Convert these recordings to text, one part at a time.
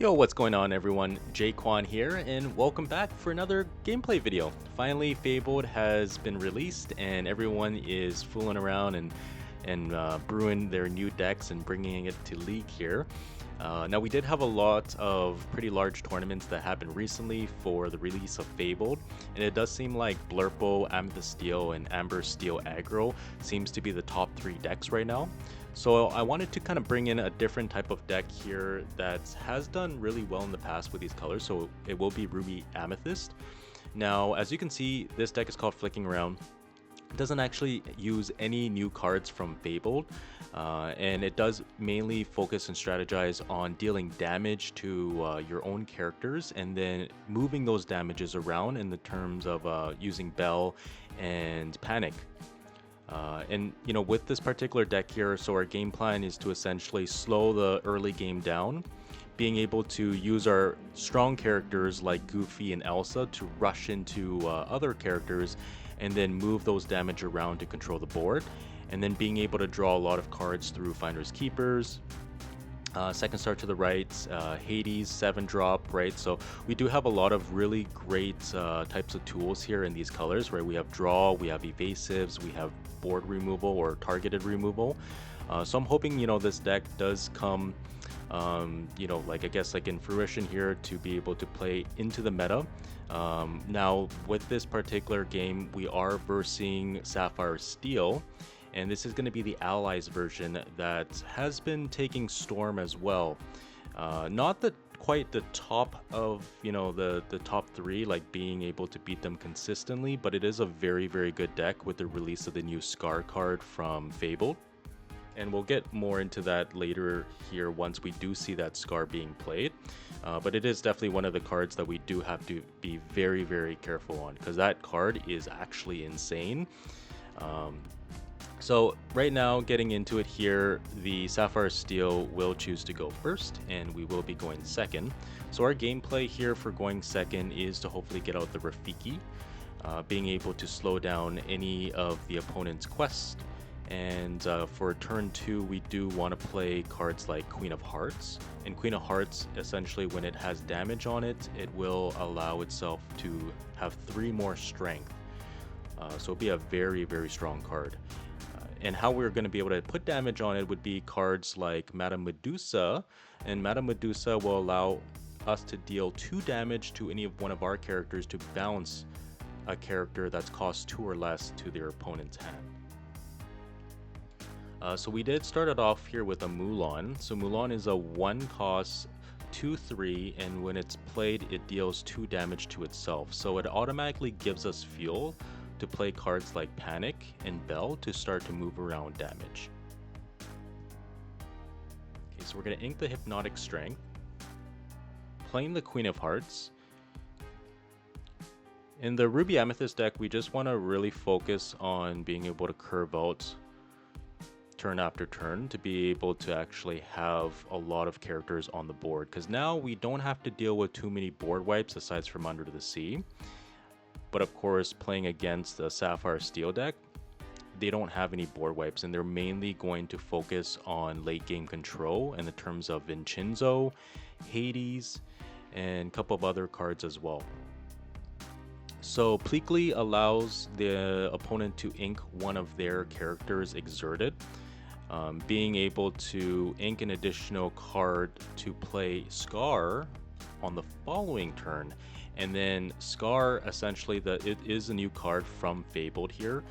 Yo, what's going on everyone? Jaquan here, and welcome back for another gameplay video. Finally, Fabled has been released, and everyone is fooling around and brewing their new decks and bringing it to League here. Now, we did have a lot of pretty large tournaments that happened recently for the release of Fabled, and it does seem like Blurpo, Amethyst Steel, and Amber Steel Aggro seems to be the top 3 decks right now. So I wanted to kind of bring in a different type of deck here that has done really well in the past with these colors, so it will be Ruby Amethyst. Now, as you can see, this deck is called Flicking Around. It doesn't actually use any new cards from Fabled, and it does mainly focus and strategize on dealing damage to your own characters and then moving those damages around in the terms of using Bell and Panic. And you know, with this particular deck here, so our game plan is to essentially slow the early game down, being able to use our strong characters like Goofy and Elsa to rush into other characters and then move those damage around to control the board, and then being able to draw a lot of cards through Finders Keepers. Second Star to the right, Hades, 7-drop, right? So we do have a lot of really great types of tools here in these colors, right? We have draw, we have evasives, we have board removal or targeted removal. So I'm hoping, you know, this deck does come, you know, like I guess like in fruition here to be able to play into the meta. Now with this particular game, we are versing Sapphire Steel, and this is going to be the Allies version that has been taking Storm as well. Not quite the top of, you know, the top 3, like being able to beat them consistently, but it is a very, very good deck with the release of the new Scar card from Fabled. And we'll get more into that later here once we do see that Scar being played. But it is definitely one of the cards that we do have to be very, very careful on, because that card is actually insane. So right now, getting into it here, the Sapphire Steel will choose to go first, and we will be going second. So our gameplay here for going second is to hopefully get out the Rafiki, being able to slow down any of the opponent's quest. And for turn 2, we do want to play cards like Queen of Hearts. And Queen of Hearts, essentially when it has damage on it, it will allow itself to have 3 more strength. So it'll be a very, very strong card. And how we're going to be able to put damage on it would be cards like Madame Medusa, and Madame Medusa will allow us to deal 2 damage to any one of our characters to bounce a character that's cost 2 or less to their opponent's hand. So we did start it off here with a Mulan. So Mulan is a 1 cost 2/3, and when it's played it deals 2 damage to itself. So it automatically gives us fuel to play cards like Panic and Bell to start to move around damage. Okay, so we're going to ink the Hypnotic Strength, playing the Queen of Hearts. In the Ruby Amethyst deck, we just want to really focus on being able to curve out turn after turn to be able to actually have a lot of characters on the board, because now we don't have to deal with too many board wipes aside from Under the Sea. But of course, playing against the Sapphire Steel deck, they don't have any board wipes, and they're mainly going to focus on late game control in the terms of Vincenzo, Hades, and a couple of other cards as well. So Pleakley allows the opponent to ink one of their characters exerted, being able to ink an additional card to play Scar on the following turn. And then Scar, essentially, it is a new card from Fabled here,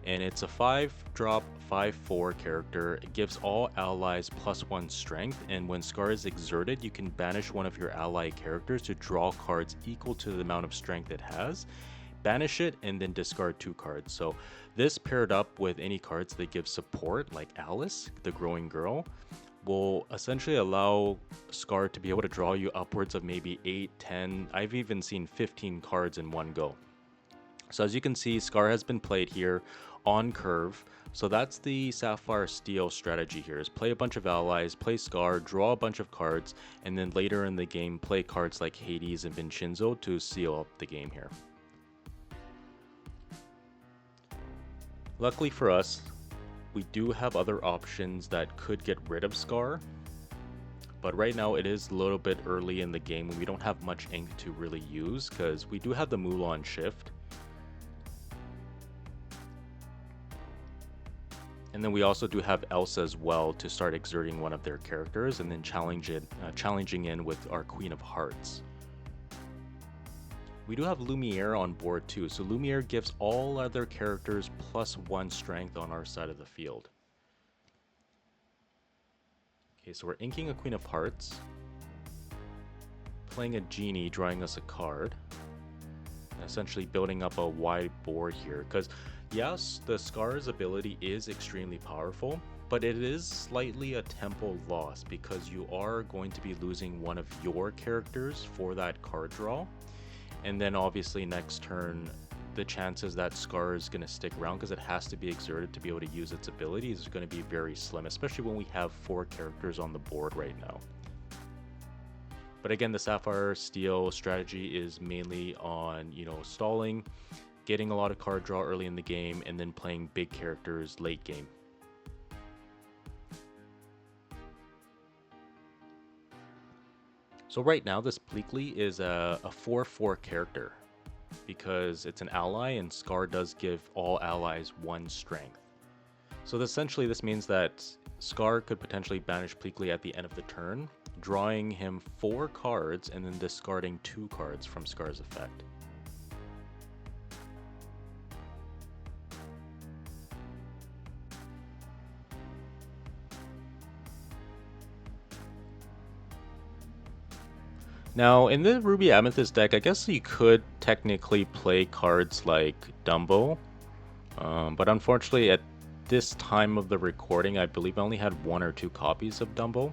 and it's a 5-drop 5/4 character. It gives all allies +1 strength, and when Scar is exerted, you can banish one of your ally characters to draw cards equal to the amount of strength it has, banish it, and then discard 2 cards. So this paired up with any cards that give support, like Alice, the Growing Girl, will essentially allow Scar to be able to draw you upwards of maybe 8, 10, I've even seen 15 cards in one go. So as you can see, Scar has been played here on curve. So that's the Sapphire Steel strategy here, is play a bunch of allies, play Scar, draw a bunch of cards, and then later in the game play cards like Hades and Vincenzo to seal up the game here. Luckily for us, we do have other options that could get rid of Scar, But right now it is a little bit early in the game and we don't have much ink to really use because we do have the Mulan shift. And then we also do have Elsa as well to start exerting one of their characters and then challenging in with our Queen of Hearts. We do have Lumiere on board too, so Lumiere gives all other characters +1 strength on our side of the field. Okay, so we're inking a Queen of Hearts, playing a Genie, drawing us a card, essentially building up a wide board here, because yes, the Scar's ability is extremely powerful, but it is slightly a tempo loss because you are going to be losing one of your characters for that card draw. And then obviously next turn, the chances that Scar is going to stick around because it has to be exerted to be able to use its abilities is going to be very slim, especially when we have 4 characters on the board right now. But again, the Sapphire Steel strategy is mainly on, stalling, getting a lot of card draw early in the game, and then playing big characters late game. So right now, this Bleakley is a 4/4 character because it's an ally, and Scar does give all allies 1 strength. So essentially, this means that Scar could potentially banish Bleakley at the end of the turn, drawing him 4 cards and then discarding 2 cards from Scar's effect. Now, in the Ruby Amethyst deck, I guess you could technically play cards like Dumbo, but unfortunately at this time of the recording, I believe I only had 1 or 2 copies of Dumbo.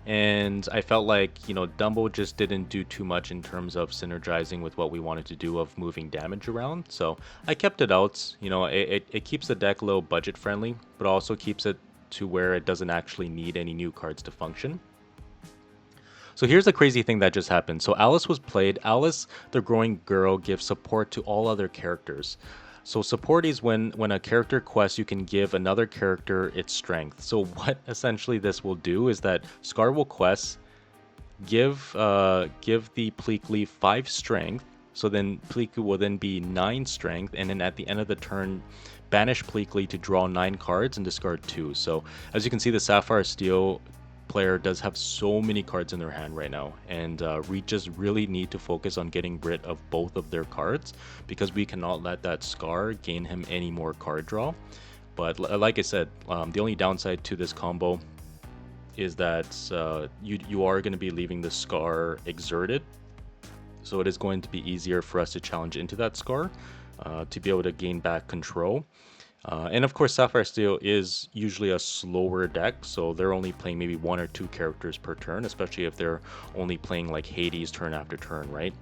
And I felt like, Dumbo just didn't do too much in terms of synergizing with what we wanted to do of moving damage around. So I kept it out. It keeps the deck a little budget friendly, but also keeps it to where it doesn't actually need any new cards to function. So here's the crazy thing that just happened. So Alice was played. Alice, the growing girl, gives support to all other characters. So support is when a character quests, you can give another character its strength. So what essentially this will do is that Scar will quest, give the Bleakley 5 strength. So then Bleakley will then be 9 strength, and then at the end of the turn, banish Bleakley to draw 9 cards and discard 2. So as you can see, the Sapphire Steel player does have so many cards in their hand right now, and we just really need to focus on getting rid of both of their cards because we cannot let that Scar gain him any more card draw. But like I said, the only downside to this combo is that you are going to be leaving the Scar exerted, so it is going to be easier for us to challenge into that Scar to be able to gain back control. And of course, Sapphire Steel is usually a slower deck, so they're only playing maybe 1 or 2 characters per turn, especially if they're only playing like Hades turn after turn, right?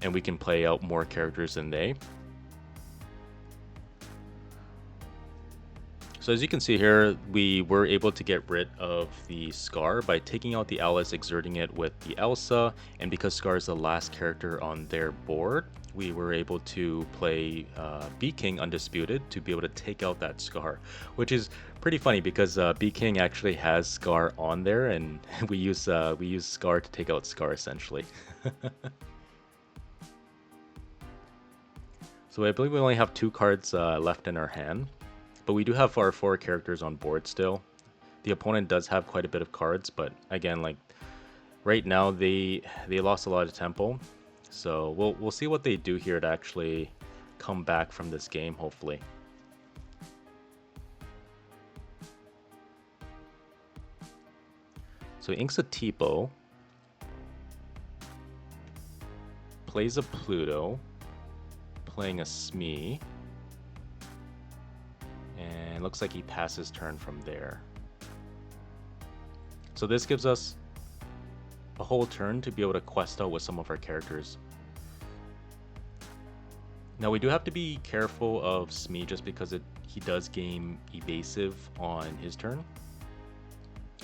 And we can play out more characters than they. So as you can see here, we were able to get rid of the Scar by taking out the Alice, exerting it with the Elsa, and because Scar is the last character on their board, we were able to play B-King Undisputed to be able to take out that Scar, which is pretty funny because B-King actually has Scar on there, and we use Scar to take out Scar essentially. So I believe we only have 2 cards left in our hand. But we do have our 4 characters on board still. The opponent does have quite a bit of cards, but again, like right now they lost a lot of tempo. So we'll see what they do here to actually come back from this game, hopefully. So inks a Tipo, plays a Pluto, playing a Smee. And looks like he passes turn from there. So this gives us a whole turn to be able to quest out with some of our characters. Now we do have to be careful of Smee just because he does gain evasive on his turn.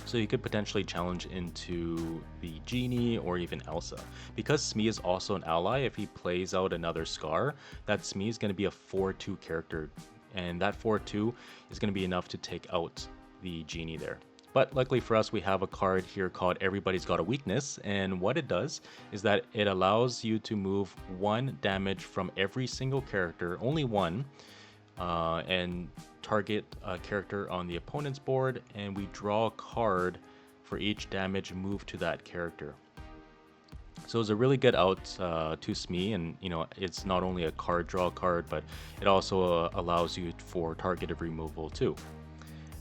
So you could potentially challenge into the Genie or even Elsa. Because Smee is also an ally, if he plays out another Scar, that Smee is going to be a 4/2 character. And that 4/2 is going to be enough to take out the Genie there. But luckily for us, we have a card here called Everybody's Got a Weakness, and what it does is that it allows you to move 1 damage from every single character, only 1, and target a character on the opponent's board, and we draw a card for each damage moved to that character. So it's a really good out to Smee, and it's not only a card draw card, but it also allows you for targeted removal too.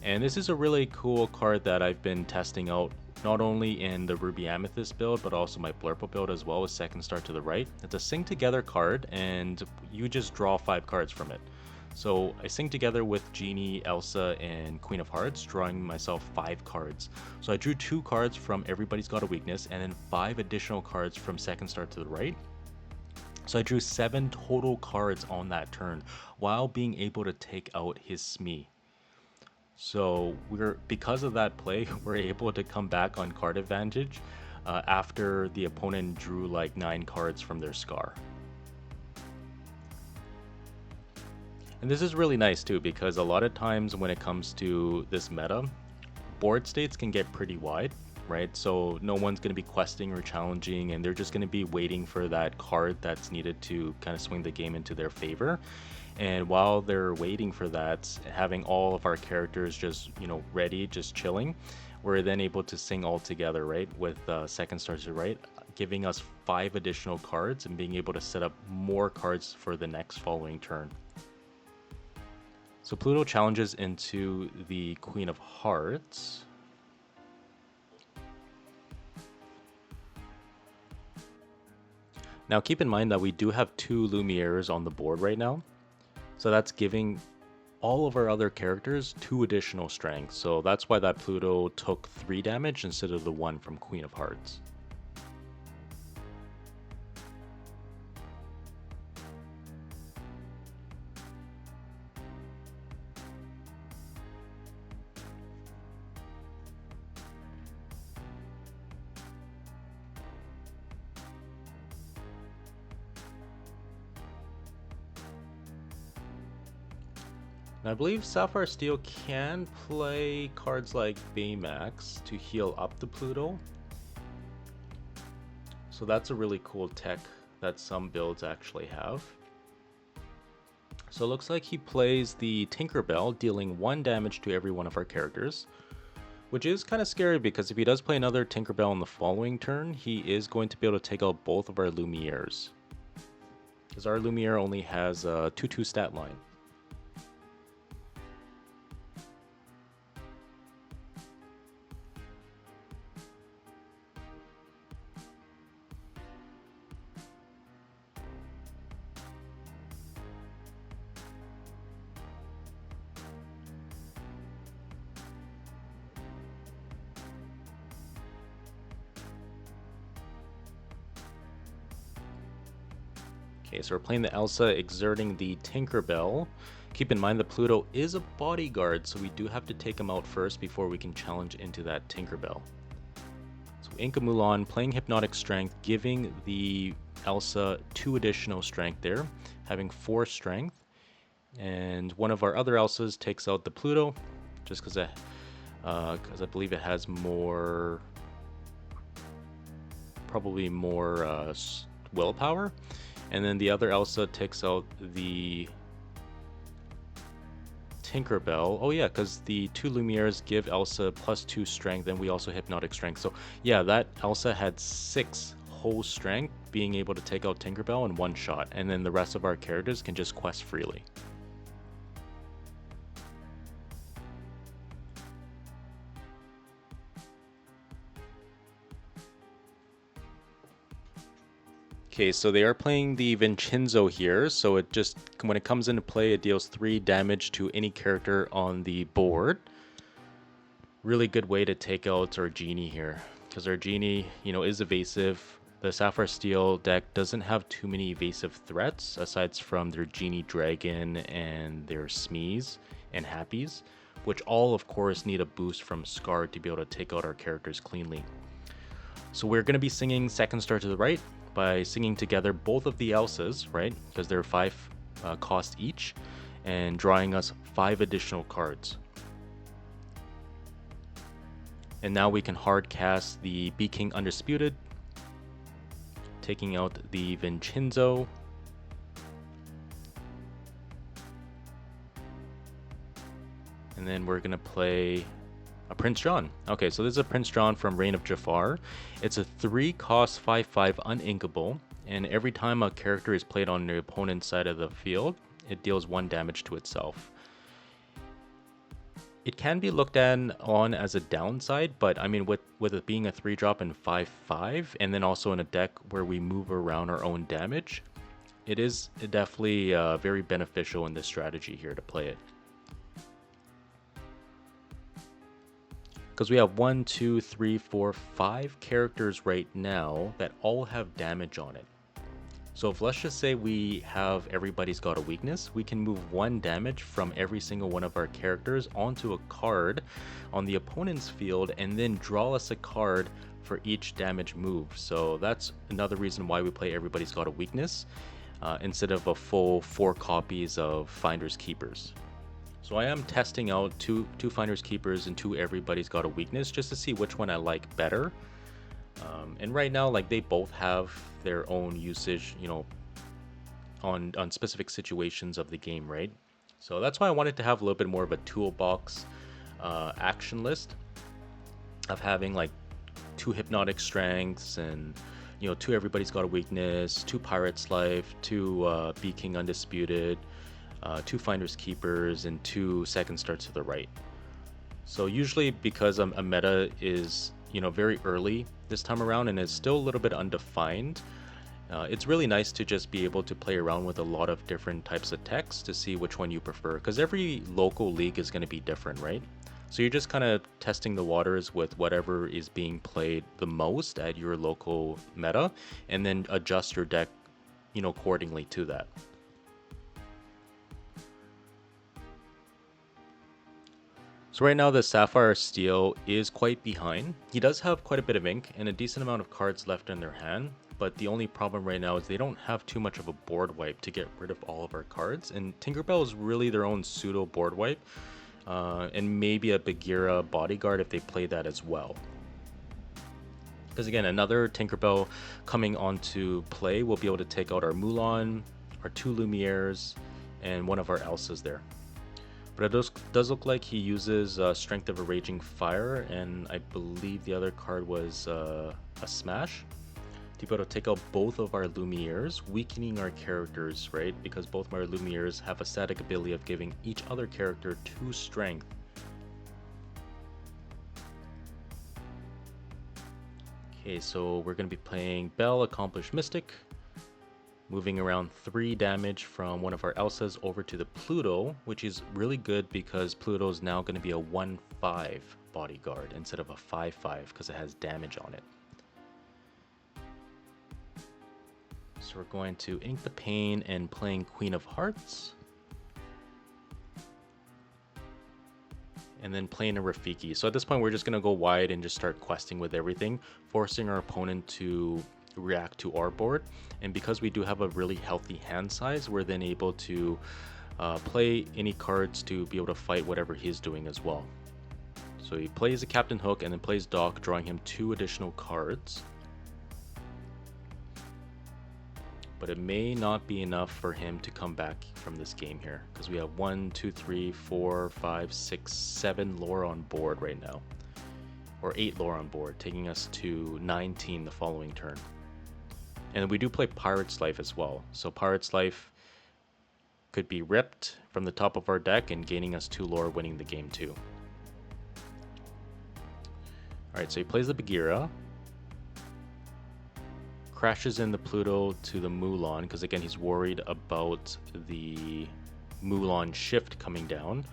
And this is a really cool card that I've been testing out, not only in the Ruby Amethyst build, but also my Blurple build as well, with Second Star to the Right. It's a Sing Together card, and you just draw 5 cards from it. So I sing together with Genie, Elsa, and Queen of Hearts, drawing myself 5 cards. So I drew 2 cards from Everybody's Got a Weakness, and then 5 additional cards from Second Star to the Right. So I drew 7 total cards on that turn, while being able to take out his Smee. So because of that play, we're able to come back on card advantage after the opponent drew like 9 cards from their Scar. And this is really nice too, because a lot of times when it comes to this meta, board states can get pretty wide, right? So no one's going to be questing or challenging, and they're just going to be waiting for that card that's needed to kind of swing the game into their favor. And while they're waiting for that, having all of our characters just, ready, just chilling, we're then able to sing all together, right? With Second Star to the Right, giving us 5 additional cards and being able to set up more cards for the next following turn. So Pluto challenges into the Queen of Hearts. Now keep in mind that we do have 2 Lumieres on the board right now. So that's giving all of our other characters 2 additional strength. So that's why that Pluto took 3 damage instead of the 1 from Queen of Hearts. I believe Sapphire Steel can play cards like Baymax to heal up the Pluto. So that's a really cool tech that some builds actually have. So it looks like he plays the Tinkerbell, dealing 1 damage to every one of our characters, which is kind of scary because if he does play another Tinkerbell on the following turn, he is going to be able to take out both of our Lumieres, because our Lumiere only has a 2/2 stat line. Okay, so we're playing the Elsa, exerting the Tinkerbell. Keep in mind that Pluto is a bodyguard, so we do have to take him out first before we can challenge into that Tinkerbell. So Inca Mulan playing Hypnotic Strength, giving the Elsa 2 additional strength there, having 4 strength. And one of our other Elsas takes out the Pluto, just because I believe it has more, probably more willpower. And then the other Elsa takes out the Tinkerbell. Oh yeah, because the 2 Lumieres give Elsa +2 strength, and we also Hypnotic Strength. So yeah, that Elsa had 6 whole strength, being able to take out Tinkerbell in 1 shot. And then the rest of our characters can just quest freely. Okay, so they are playing the Vincenzo here, so it just, when it comes into play, it deals 3 damage to any character on the board. Really good way to take out our Genie here, because our Genie, is evasive. The Sapphire Steel deck doesn't have too many evasive threats, aside from their Genie Dragon and their Smees and Happies, which all, of course, need a boost from Scar to be able to take out our characters cleanly. So we're going to be singing Second Star to the Right by singing together both of the Elsas, right? Because they're 5 cost each, and drawing us 5 additional cards. And now we can hard cast the Bee King Undisputed, taking out the Vincenzo. And then we're gonna play a Prince John. Okay, so this is a Prince John from Reign of Jafar. It's a 3-cost 5/5 uninkable, and every time a character is played on the opponent's side of the field, it deals 1 damage to itself. It can be looked at on as a downside, but I mean, with it being a 3-drop and 5/5, and then also in a deck where we move around our own damage, it is definitely very beneficial in this strategy here to play it. Because we have 1, 2, 3, 4, 5 characters right now that all have damage on it. So if let's just say we have everybody's got a weakness, we can move 1 damage from every single one of our characters onto a card on the opponent's field and then draw us a card for each damage move. So that's another reason why we play everybody's got a weakness instead of a full 4 copies of Finders Keepers. So I am testing out two Finders Keepers and 2 everybody's got a weakness just to see which one I like better. And right now, like, they both have their own usage, you know, on specific situations of the game, right? So that's why I wanted to have a little bit more of a toolbox action list of having like 2 Hypnotic Strengths and, you know, 2 everybody's got a weakness, 2 Pirate's Life, 2 Bee King Undisputed, 2 Finders Keepers, and 2 Second Starts to the right. So usually because a meta is, you know, very early this time around and is still a little bit undefined, it's really nice to just be able to play around with a lot of different types of techs to see which one you prefer, because every local league is going to be different, right? So you're just kind of testing the waters with whatever is being played the most at your local meta, and then adjust your deck, you know, accordingly to that. So right now the Sapphire Steel is quite behind. He does have quite a bit of ink and a decent amount of cards left in their hand, but the only problem right now is they don't have too much of a board wipe to get rid of all of our cards, and Tinkerbell is really their own pseudo board wipe, and maybe a Bagheera Bodyguard if they play that as well. Because again, another Tinkerbell coming onto play will be able to take out our Mulan, our 2 Lumieres, and one of our Elsas there. But it does look like he uses Strength of a Raging Fire, and I believe the other card was a Smash. To be able to take out both of our Lumieres, weakening our characters, right? Because both of our Lumieres have a static ability of giving each other character 2 strength. Okay, so we're going to be playing Belle, Accomplished Mystic. Moving around 3 damage from one of our Elsas over to the Pluto, which is really good because Pluto is now going to be a 1/5 bodyguard instead of a 5/5 because it has damage on it. So we're going to Ink the Pain and playing Queen of Hearts. And then playing a Rafiki. So at this point we're just going to go wide and just start questing with everything, forcing our opponent to react to our board. And because we do have a really healthy hand size, we're then able to play any cards to be able to fight whatever he's doing as well. So he plays a Captain Hook and then plays Doc, drawing him 2 additional cards. But it may not be enough for him to come back from this game here, because we have 1, 2, 3, 4, 5, 6, 7 lore on board right now, or 8 lore on board, taking us to 19 the following turn. And we do play Pirate's Life as well, so Pirate's Life could be ripped from the top of our deck and gaining us 2 lore, winning the game too. Alright, so he plays the Bagheera, crashes in the Pluto to the Mulan, because again he's worried about the Mulan shift coming down.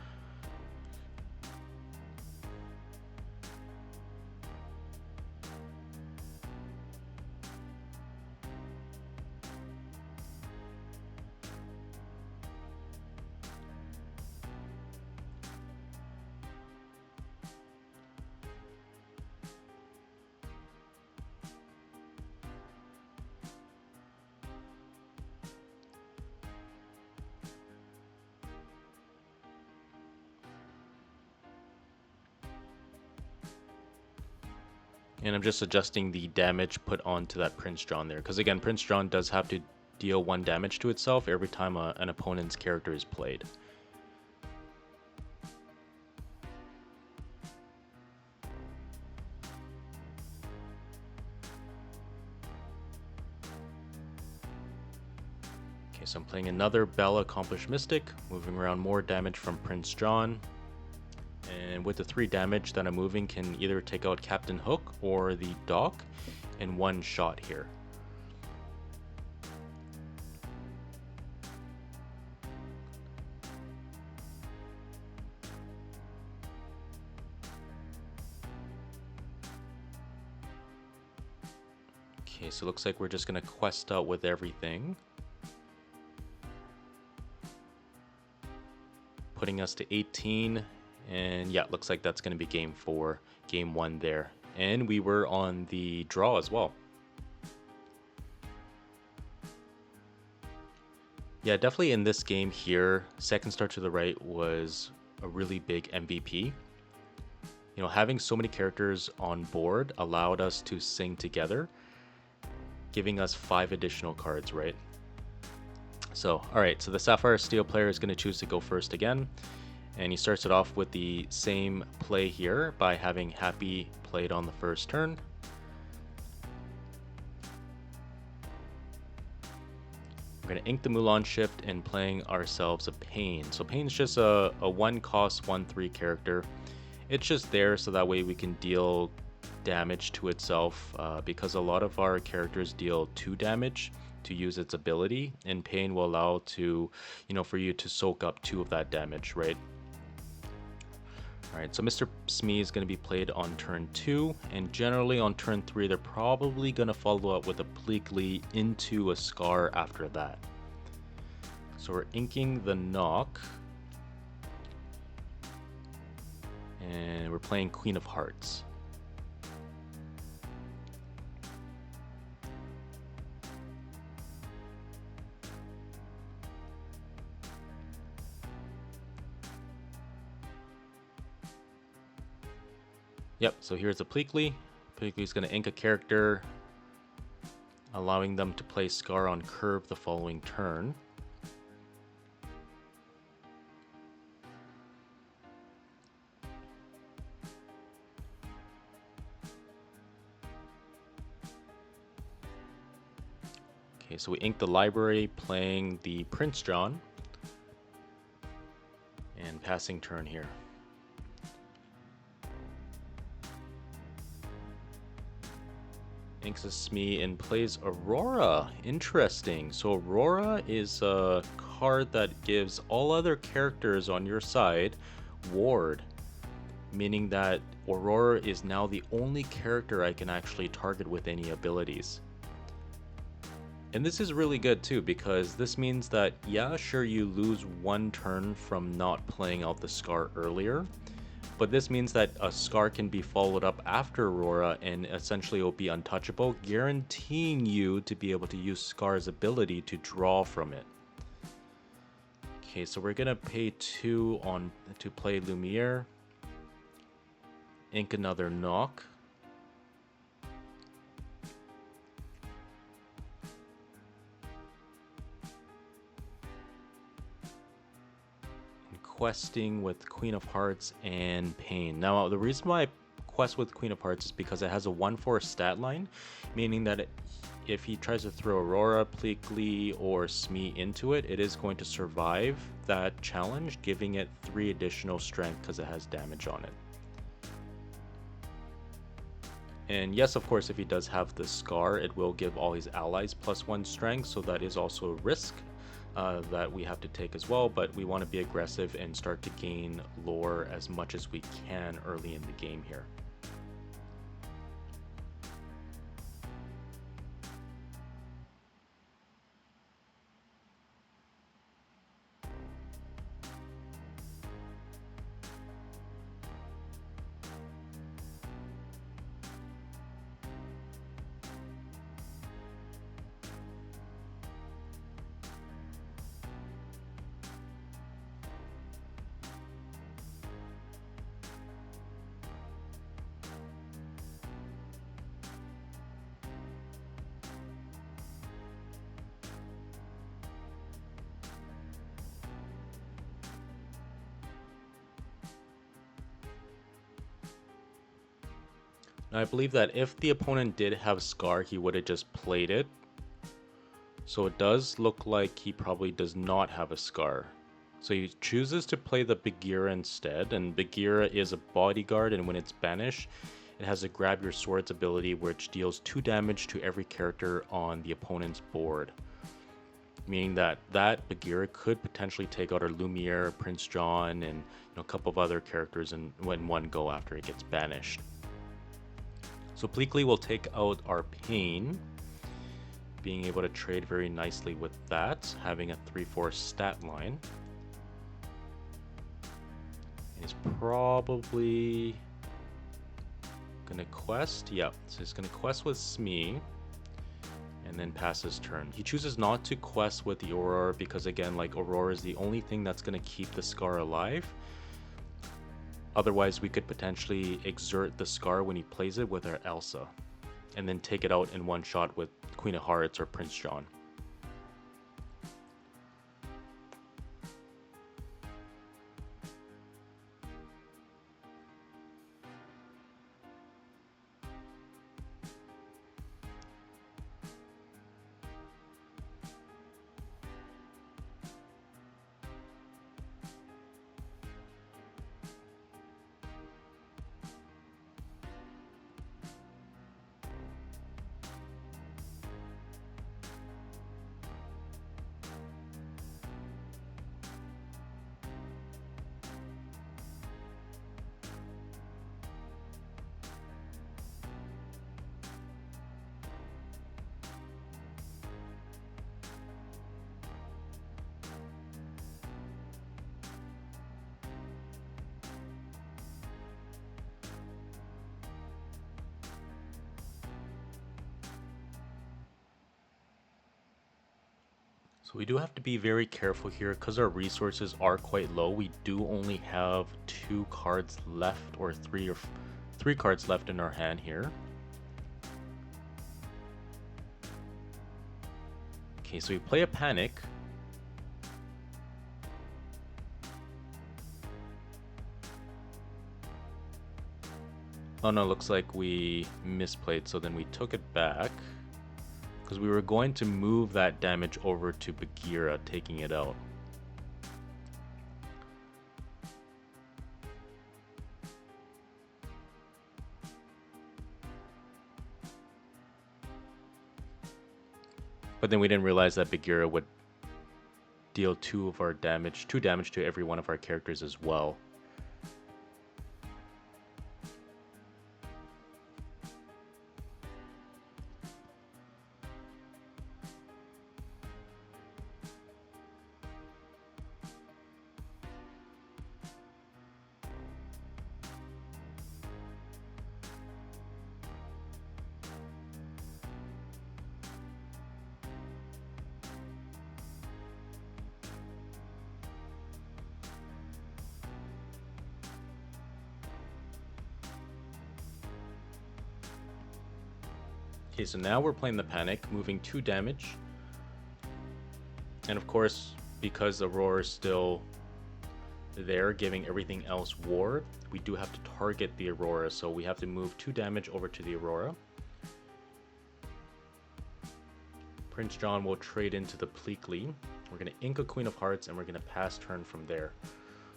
And I'm just adjusting the damage put onto that Prince John there. Because again, Prince John does have to deal 1 damage to itself every time an opponent's character is played. Okay, so I'm playing another Bella Accomplished Mystic, moving around more damage from Prince John. And with the 3 damage that I'm moving can either take out Captain Hook or the Dock in 1 shot here. Okay, so it looks like we're just going to quest out with everything, putting us to 18. And yeah, looks like that's going to be game 4, game 1 there. And we were on the draw as well. Yeah, definitely in this game here, second star to the right was a really big MVP. You know, having so many characters on board allowed us to sing together, giving us 5 additional cards, right? So, alright, so the Sapphire Steel player is going to choose to go first again. And he starts it off with the same play here by having Happy played on the first turn. We're going to ink the Mulan Shift and playing ourselves a Pain. So Pain's just a 1-cost 1/3 character. It's just there so that way we can deal damage to itself, because a lot of our characters deal 2 damage to use its ability, and Pain will allow to, you know, for you to soak up 2 of that damage, right? Alright, so Mr. Smee is going to be played on turn 2, and generally on turn 3 they're probably going to follow up with a Pleakley into a Scar after that. So we're inking the Knock, and we're playing Queen of Hearts. Yep, so here's a Pleakley. Pleakley's going to ink a character, allowing them to play Scar on curve the following turn. Okay, so we ink the library, playing the Prince John, and passing turn here. Inks a Smee and plays Aurora. Interesting. So Aurora is a card that gives all other characters on your side ward, meaning that Aurora is now the only character I can actually target with any abilities. And this is really good too, because this means that, yeah, sure, you lose 1 turn from not playing out the Scar earlier, but this means that a Scar can be followed up after Aurora and essentially it will be untouchable, guaranteeing you to be able to use Scar's ability to draw from it. Okay, so we're gonna pay 2 on to play Lumiere, ink another Knock, questing with Queen of Hearts and Pain. Now, the reason why I quest with Queen of Hearts is because it has a 1/4 stat line, meaning that if he tries to throw Aurora, Pleakley, or Smee into it, it is going to survive that challenge, giving it 3 additional strength because it has damage on it. And yes, of course, if he does have the Scar, it will give all his allies +1 strength, so that is also a risk that we have to take as well, but we want to be aggressive and start to gain lore as much as we can early in the game here. Now, I believe that if the opponent did have Scar, he would have just played it. So it does look like he probably does not have a Scar. So he chooses to play the Bagheera instead, and Bagheera is a bodyguard, and when it's banished, it has a Grab Your Swords ability which deals 2 damage to every character on the opponent's board. Meaning that Bagheera could potentially take out our Lumiere, Prince John, and a couple of other characters in one go after it gets banished. So Pleakley will take out our Pain, being able to trade very nicely with that, having a 3/4 stat line. And he's probably gonna quest, yep, so he's gonna quest with Smee, and then pass his turn. He chooses not to quest with the Aurora because, again, like, Aurora is the only thing that's gonna keep the Scar alive. Otherwise, we could potentially exert the Scar when he plays it with our Elsa, and then take it out in one shot with Queen of Hearts or Prince John. So we do have to be very careful here because our resources are quite low. We do only have 2 cards left, or 3 cards left in our hand here. Okay, so we play a Panic. Oh no, looks like we misplayed, so then we took it back. Because we were going to move that damage over to Bagheera, taking it out. But then we didn't realize that Bagheera would deal 2 damage to every one of our characters as well. Okay, so now we're playing the Panic, moving 2 damage. And of course, because Aurora is still there, giving everything else ward, we do have to target the Aurora, so we have to move 2 damage over to the Aurora. Prince John will trade into the Pleakley. We're going to ink a Queen of Hearts, and we're going to pass turn from there.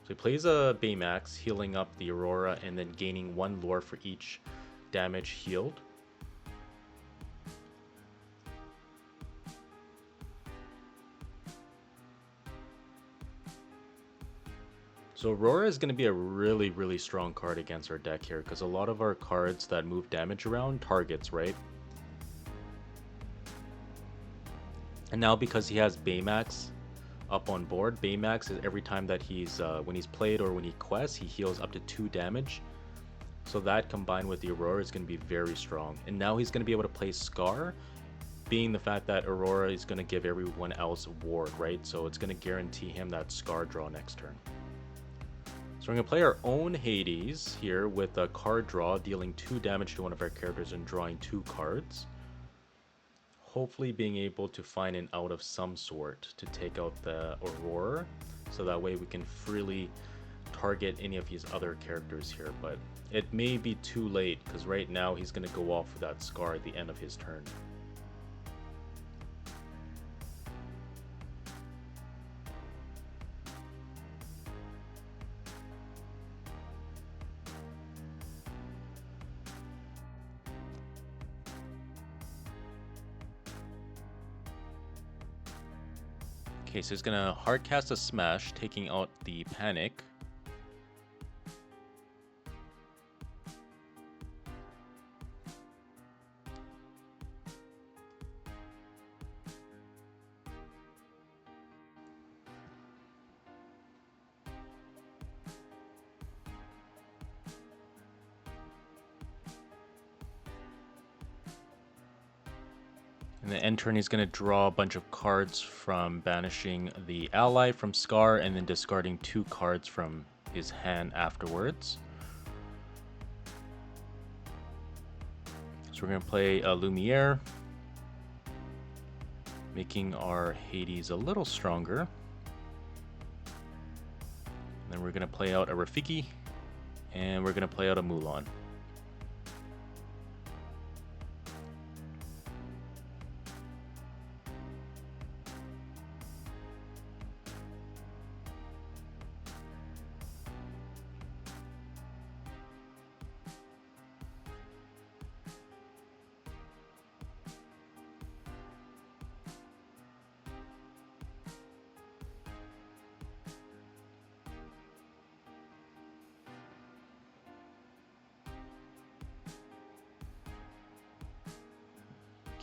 So he plays a Baymax, healing up the Aurora, and then gaining 1 lore for each damage healed. So Aurora is going to be a really, really strong card against our deck here, because a lot of our cards that move damage around targets, right? And now because he has Baymax up on board, Baymax is every time that he's when he's played or when he quests, he heals up to 2 damage. So that combined with the Aurora is going to be very strong. And now he's going to be able to play Scar, being the fact that Aurora is going to give everyone else a ward, right? So it's going to guarantee him that Scar draw next turn. So we're going to play our own Hades here with a card draw, dealing 2 damage to one of our characters and drawing 2 cards. Hopefully being able to find an out of some sort to take out the Aurora, so that way we can freely target any of these other characters here. But it may be too late, because right now he's going to go off with that Scar at the end of his turn. Okay, so he's gonna hard cast a Smash, taking out the Panic. In the end turn, he's going to draw a bunch of cards from banishing the ally from Scar and then discarding 2 cards from his hand afterwards. So we're going to play a Lumiere, making our Hades a little stronger. And then we're going to play out a Rafiki, and we're going to play out a Mulan.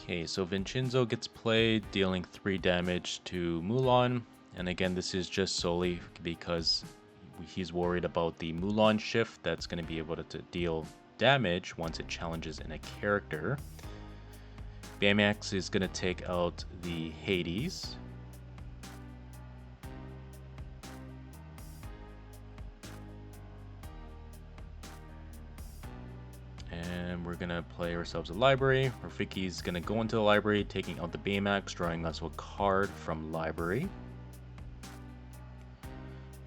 Okay, so Vincenzo gets played, dealing 3 damage to Mulan. And again, this is just solely because he's worried about the Mulan shift that's going to be able to deal damage once it challenges in a character. Baymax is going to take out the Hades. And we're going to play ourselves a library. Rafiki's going to go into the library, taking out the Baymax, drawing us a card from library.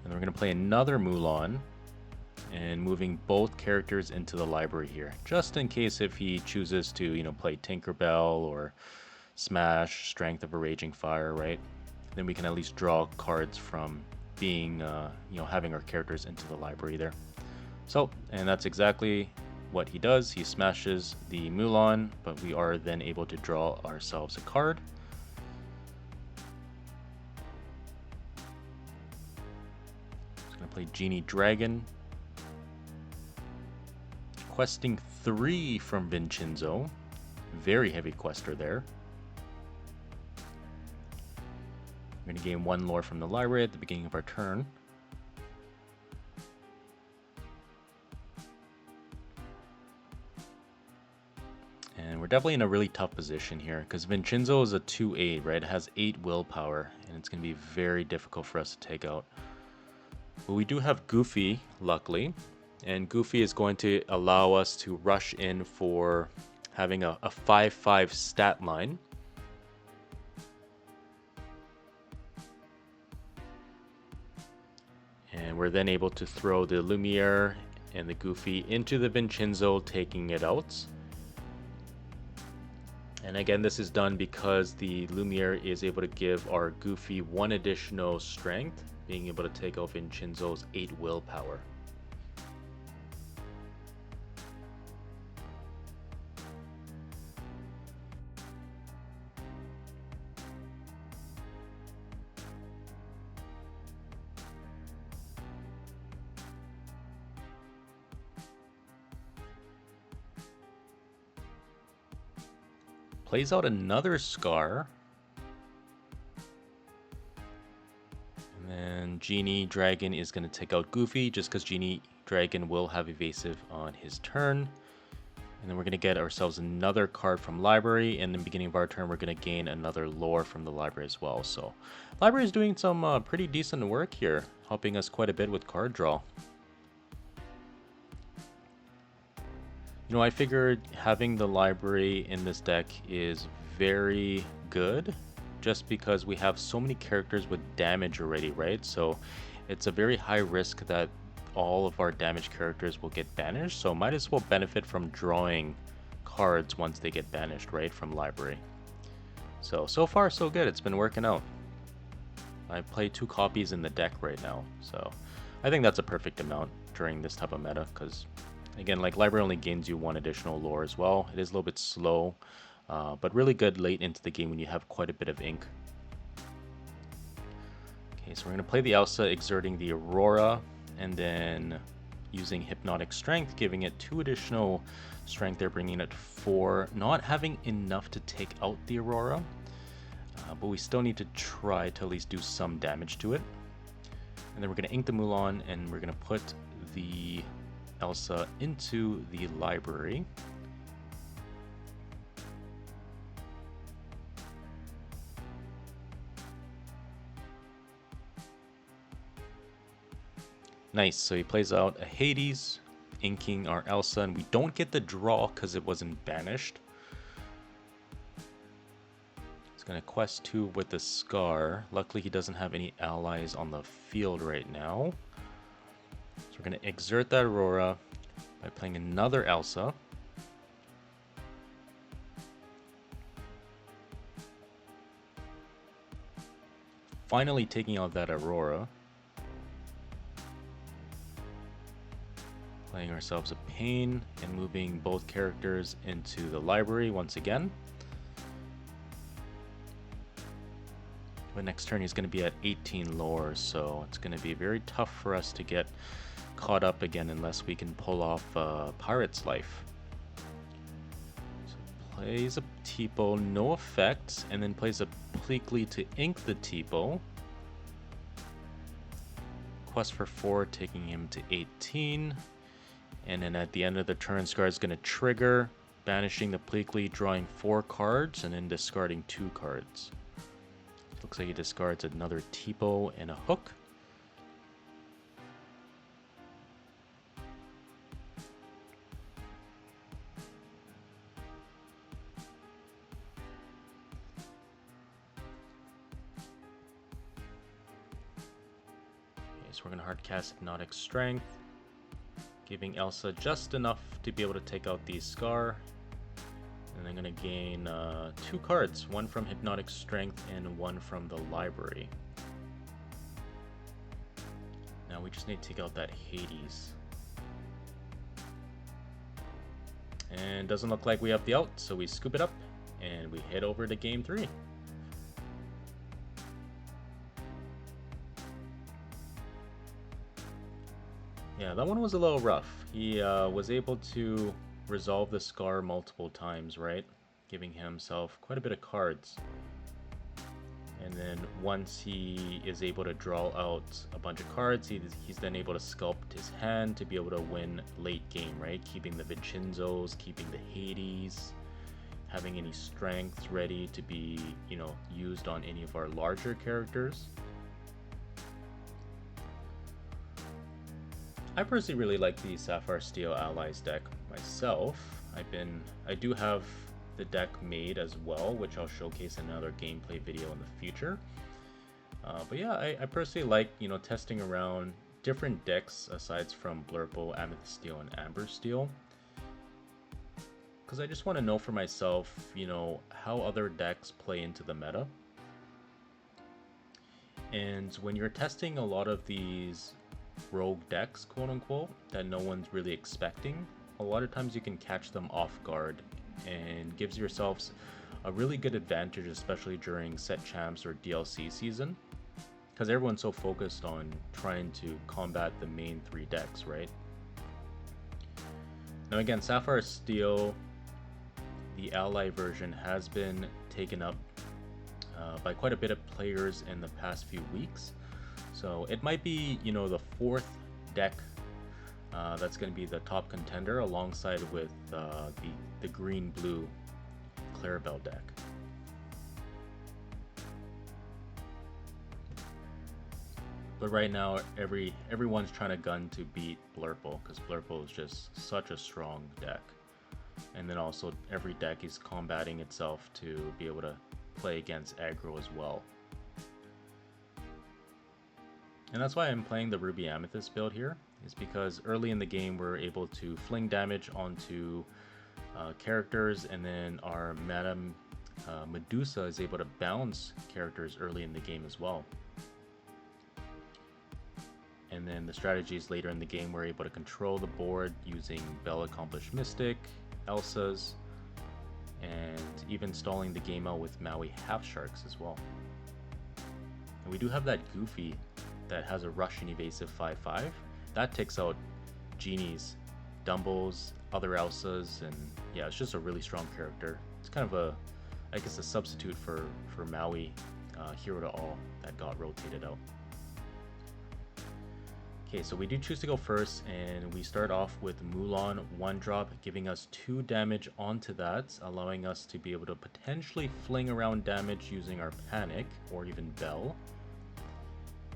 And we're going to play another Mulan, and moving both characters into the library here, just in case if he chooses to, play Tinkerbell or Smash, Strength of a Raging Fire, right? Then we can at least draw cards from being, having our characters into the library there. So, and that's exactly what he does. He smashes the Mulan, but we are then able to draw ourselves a card. Just gonna play Genie Dragon, questing 3 from Vincenzo. Very heavy quester there. We're gonna gain 1 lore from the library at the beginning of our turn. And we're definitely in a really tough position here because Vincenzo is a 2/8, right? It has 8 willpower, and it's going to be very difficult for us to take out. But we do have Goofy, luckily, and Goofy is going to allow us to rush in for having a 5/5 stat line. And we're then able to throw the Lumiere and the Goofy into the Vincenzo, taking it out. And again, this is done because the Lumiere is able to give our Goofy 1 additional strength, being able to take out Vincenzo's 8 willpower. Plays out another Scar. And then Genie Dragon is going to take out Goofy, just because Genie Dragon will have evasive on his turn. And then we're going to get ourselves another card from library, and in the beginning of our turn we're going to gain another lore from the library as well. So library is doing some pretty decent work here, helping us quite a bit with card draw. I figured having the library in this deck is very good just because we have so many characters with damage already, right? So it's a very high risk that all of our damaged characters will get banished, so might as well benefit from drawing cards once they get banished, right, from library. So far so good. It's been working out. I play 2 copies in the deck right now, so I think that's a perfect amount during this type of meta, because again, like, library only gains you 1 additional lore as well. It is a little bit slow, but really good late into the game when you have quite a bit of ink. Okay, so we're going to play the Elsa, exerting the Aurora, and then using Hypnotic Strength, giving it 2 additional strength there, bringing it 4. Not having enough to take out the Aurora, but we still need to try to at least do some damage to it. And then we're going to ink the Mulan, and we're going to put the Elsa into the library. Nice, so he plays out a Hades, inking our Elsa, and we don't get the draw because it wasn't banished. He's going to quest 2 with the Scar. Luckily he doesn't have any allies on the field right now. So we're going to exert that Aurora by playing another Elsa. Finally taking out that Aurora. Playing ourselves a Pain and moving both characters into the library once again. But next turn he's going to be at 18 lore, so it's going to be very tough for us to get caught up again unless we can pull off Pirate's Life. So plays a Tipo, no effect, and then plays a Pleakley to ink the Tipo. Quest for 4, taking him to 18. And then at the end of the turn, Scar is going to trigger, banishing the Pleakley, drawing 4 cards, and then discarding 2 cards. Looks like he discards another Tipo and a Hook. Okay, so we're going to hard cast Hypnotic Strength, giving Elsa just enough to be able to take out the Scar. And I'm going to gain 2 cards, 1 from Hypnotic Strength and 1 from the library. Now we just need to take out that Hades. And doesn't look like we have the out, so we scoop it up and we head over to game 3. Yeah, that one was a little rough. He was able to resolve the Scar multiple times, right? Giving himself quite a bit of cards. And then once he is able to draw out a bunch of cards, he's then able to sculpt his hand to be able to win late game, right? Keeping the Vincenzos, keeping the Hades, having any strengths ready to be, you know, used on any of our larger characters. I personally really like the Sapphire Steel Allies deck myself. I do have the deck made as well, which I'll showcase in another gameplay video in the future. But yeah, I personally like, you know, testing around different decks aside from Blurple, Amethyst Steel, and Amber Steel. Because I just want to know for myself, you know, how other decks play into the meta. And when you're testing a lot of these rogue decks, quote unquote, that no one's really expecting, a lot of times you can catch them off guard and gives yourselves a really good advantage, especially during set champs or DLC season, because everyone's so focused on trying to combat the main 3 decks, right? Now again, Sapphire Steel, the ally version, has been taken up by quite a bit of players in the past few weeks. So it might be, you know, the 4th deck that's going to be the top contender, alongside with the green-blue Clarabelle deck. But right now, everyone's trying to gun to beat Blurple, because Blurple is just such a strong deck. And then also every deck is combating itself to be able to play against aggro as well. And that's why I'm playing the Ruby Amethyst build here. is because early in the game we're able to fling damage onto characters, and then our Madame Medusa is able to bounce characters early in the game as well. And then the strategies later in the game, we're able to control the board using Belle Accomplished Mystic, Elsa's, and even stalling the game out with Maui Half Sharks as well. And we do have that Goofy that has a Russian evasive 5/5. That takes out Genies, Dumbles, other Elsas, and yeah, it's just a really strong character. It's kind of a, I guess, a substitute for Maui, Hero to All, that got rotated out. Okay, so we do choose to go first, and we start off with Mulan 1-drop, giving us 2 damage onto that, allowing us to be able to potentially fling around damage using our Panic, or even Belle.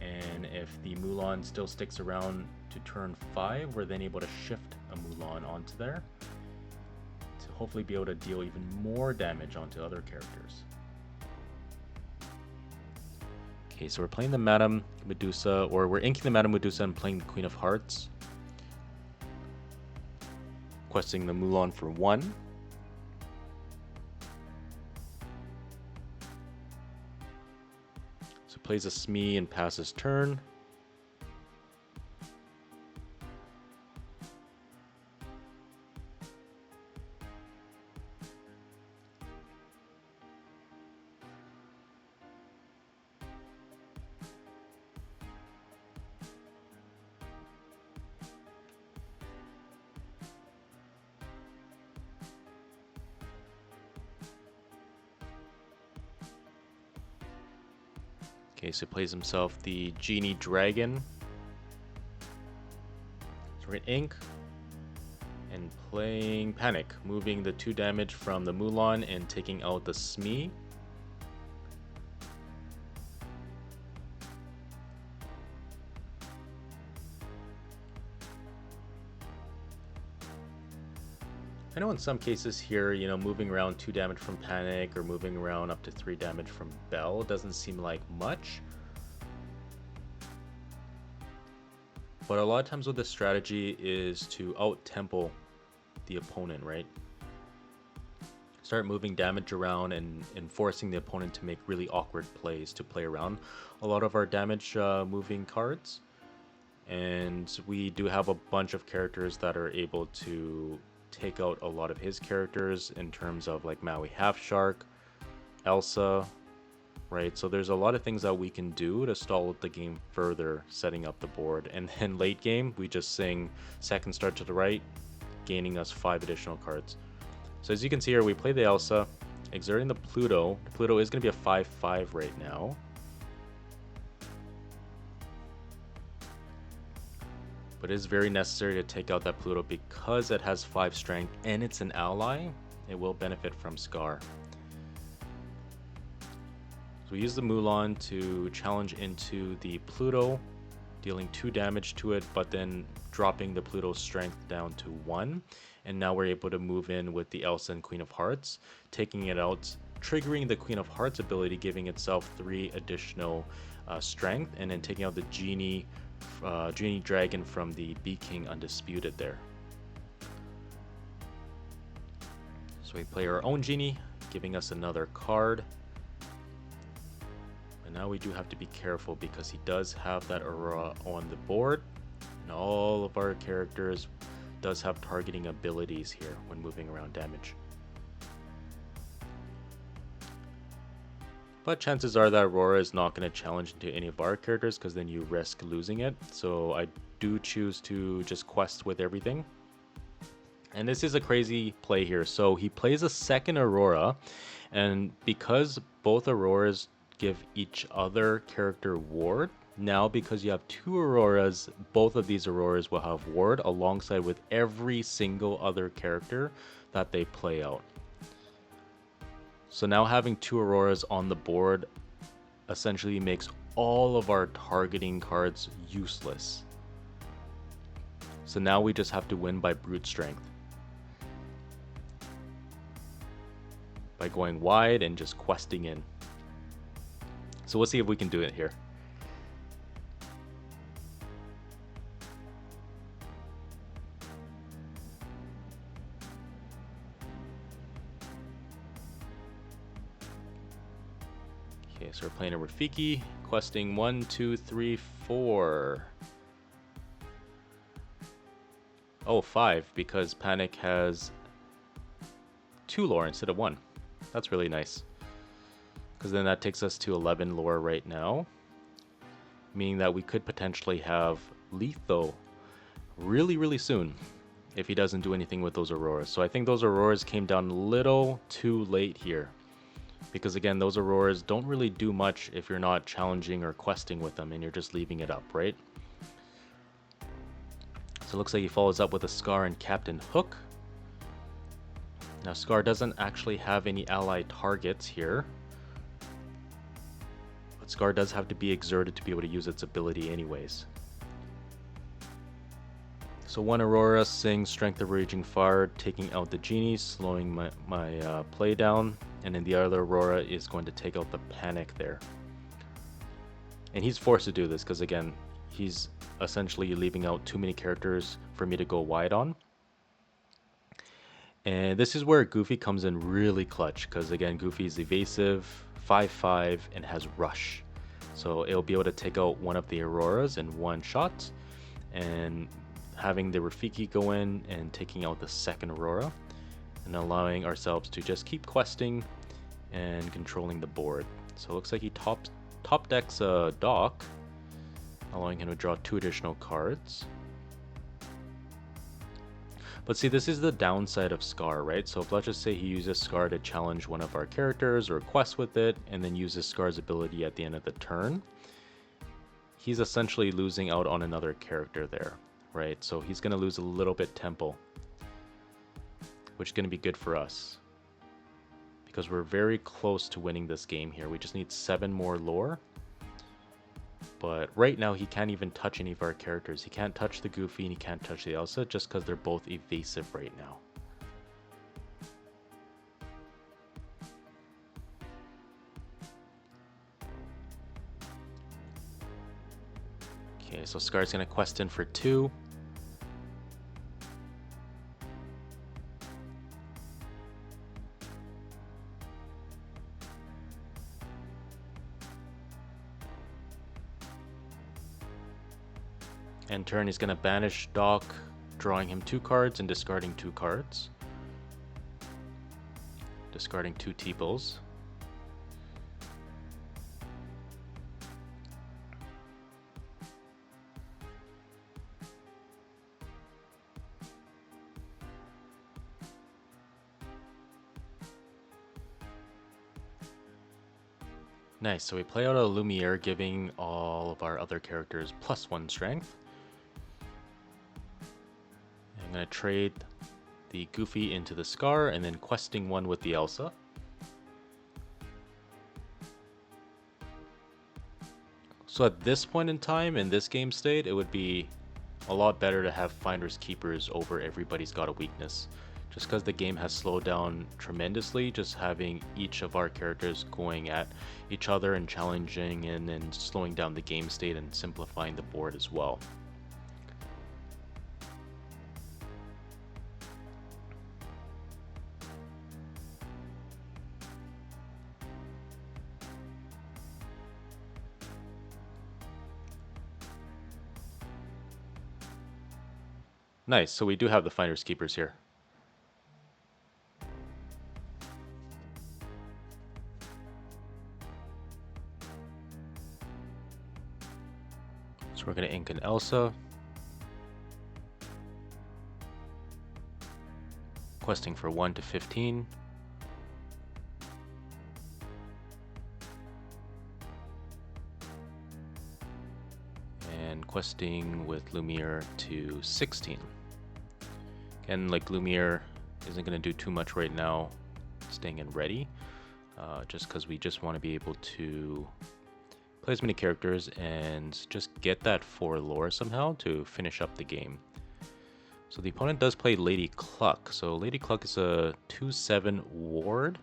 And if the Mulan still sticks around to turn 5, we're then able to shift a Mulan onto there to hopefully be able to deal even more damage onto other characters. Okay, so we're playing the Madame Medusa, or we're inking the Madame Medusa and playing the Queen of Hearts. Questing the Mulan for 1. So plays a Smee and passes turn. Okay, so he plays himself the Genie Dragon. So we're going to ink and playing Panic, moving the 2 damage from the Mulan and taking out the Smee. I know in some cases here, you know, moving around 2 damage from Panic or moving around up to 3 damage from Belle doesn't seem like much. But a lot of times with this strategy is to out-tempo the opponent, right? Start moving damage around and forcing the opponent to make really awkward plays to play around a lot of our damage moving cards. And we do have a bunch of characters that are able to take out a lot of his characters in terms of like Maui Half Shark, Elsa, right? So there's a lot of things that we can do to stall the game further, setting up the board. And then late game, we just sing Second Star to the Right, gaining us 5 additional cards. So as you can see here, we play the Elsa, exerting the Pluto. The Pluto is going to be a 5/5 right now. But it is very necessary to take out that Pluto because it has 5 strength and it's an ally. It will benefit from Scar. So we use the Mulan to challenge into the Pluto, dealing 2 damage to it, but then dropping the Pluto's strength down to 1. And now we're able to move in with the Elsa and Queen of Hearts, taking it out, triggering the Queen of Hearts ability, giving itself 3 additional strength, and then taking out the Genie Dragon from the Bee King Undisputed there. So we play our own Genie, giving us another card. And now we do have to be careful because he does have that Aurora on the board, and all of our characters does have targeting abilities here when moving around damage. But chances are that Aurora is not going to challenge into any of our characters because then you risk losing it. So I do choose to just quest with everything. And this is a crazy play here. So he plays a second Aurora, and because both Auroras give each other character ward, now because you have 2 Auroras, both of these Auroras will have ward alongside with every single other character that they play out. So now having 2 Auroras on the board essentially makes all of our targeting cards useless. So now we just have to win by brute strength, by going wide and just questing in. So we'll see if we can do it here. Okay, so we're playing a Rafiki, questing 1, 2, 3, 4. Oh, 5, because Panic has 2 lore instead of 1. That's really nice. Because then that takes us to 11 lore right now. Meaning that we could potentially have Letho really, really soon if he doesn't do anything with those Auroras. So I think those Auroras came down a little too late here. Because again, those Auroras don't really do much if you're not challenging or questing with them and you're just leaving it up, right? So it looks like he follows up with a Scar and Captain Hook. Now Scar doesn't actually have any ally targets here. But Scar does have to be exerted to be able to use its ability anyways. So one Aurora sings Strength of Raging Fire, taking out the Genie, slowing my play down. And then the other Aurora is going to take out the Panic there. And he's forced to do this because, again, he's essentially leaving out too many characters for me to go wide on. And this is where Goofy comes in really clutch because, again, Goofy is evasive, 5/5, and has Rush. So it'll be able to take out one of the Auroras in one shot. And having the Rafiki go in and taking out the second Aurora. And allowing ourselves to just keep questing and controlling the board. So it looks like he top decks a Dock, allowing him to draw 2 additional cards. But see, this is the downside of Scar, right? So if let's just say he uses Scar to challenge one of our characters or quest with it, and then uses Scar's ability at the end of the turn, he's essentially losing out on another character there, right? So he's going to lose a little bit tempo, which is going to be good for us because we're very close to winning this game here. We just need 7 more lore. But right now he can't even touch any of our characters. He can't touch the Goofy and he can't touch the Elsa just because they're both evasive right now. Okay, so Scar's going to quest in for 2. End turn, he's going to banish Dock, drawing him 2 cards and discarding 2 cards. Discarding 2 T-Bills. Nice, so we play out a Lumiere, giving all of our other characters +1 strength. I'm going to trade the Goofy into the Scar and then questing 1 with the Elsa. So at this point in time, in this game state, it would be a lot better to have Finders Keepers over Everybody's Got a Weakness. Just because the game has slowed down tremendously, just having each of our characters going at each other and challenging and slowing down the game state and simplifying the board as well. Nice, so we do have the Finders Keepers here. So we're going to ink an Elsa. Questing for 1 to 15. And questing with Lumiere to 16. Again, like Lumiere isn't going to do too much right now, staying in ready, just because we just want to be able to play as many characters and just get that 4 lore somehow to finish up the game. So the opponent does play Lady Cluck. So Lady Cluck is a 2/7 ward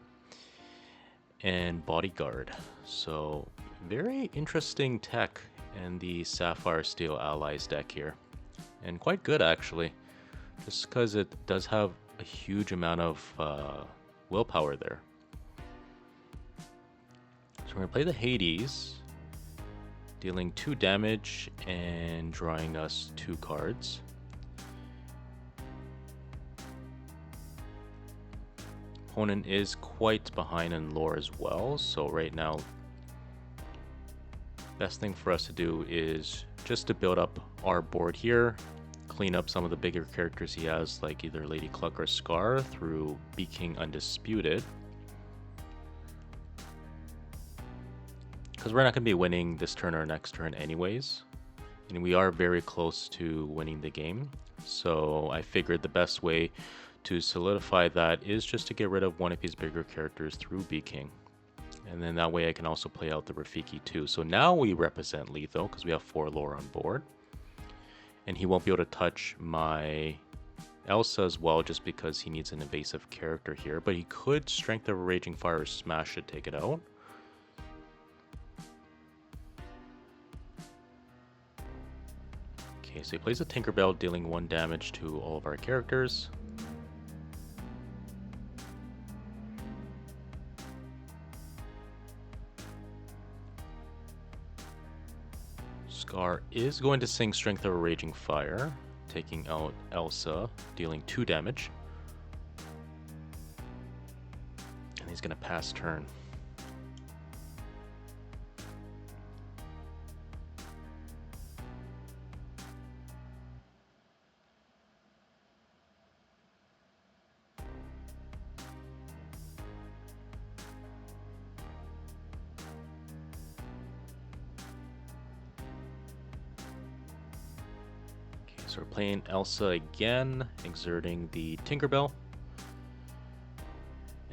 and bodyguard. So very interesting tech in the Sapphire Steel Allies deck here. And quite good actually, just because it does have a huge amount of willpower there. So we're going to play the Hades, dealing 2 damage and drawing us 2 cards. Opponent is quite behind in lore as well, so right now best thing for us to do is just to build up our board here, clean up some of the bigger characters he has, like either Lady Cluck or Scar, through Be King Undisputed. Because we're not going to be winning this turn or next turn anyways, and we are very close to winning the game, so I figured the best way to solidify that is just to get rid of one of his bigger characters through Be King. And then that way I can also play out the Rafiki too. So now we represent lethal because we have 4 lore on board. And he won't be able to touch my Elsa as well just because he needs an invasive character here. But he could Strength of a Raging Fire or Smash it, take it out. Okay, so he plays a Tinkerbell, dealing 1 damage to all of our characters. Scar is going to sing Strength of a Raging Fire, taking out Elsa, dealing 2 damage. And he's going to pass turn. So we're playing Elsa again, exerting the Tinkerbell.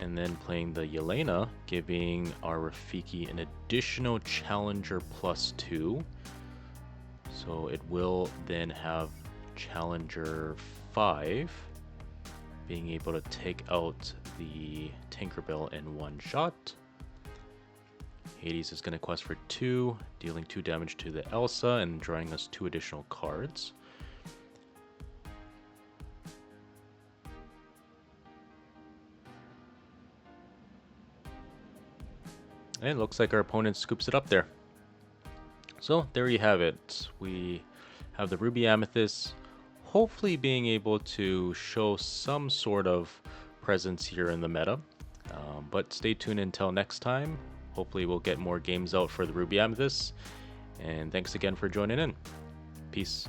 And then playing the Yelena, giving our Rafiki an additional Challenger +2. So it will then have Challenger 5, being able to take out the Tinkerbell in 1 shot. Hades is going to quest for 2, dealing 2 damage to the Elsa and drawing us 2 additional cards. And it looks like our opponent scoops it up there. So there you have it. We have the Ruby Amethyst, hopefully being able to show some sort of presence here in the meta. But stay tuned until next time. Hopefully we'll get more games out for the Ruby Amethyst. And thanks again for joining in. Peace.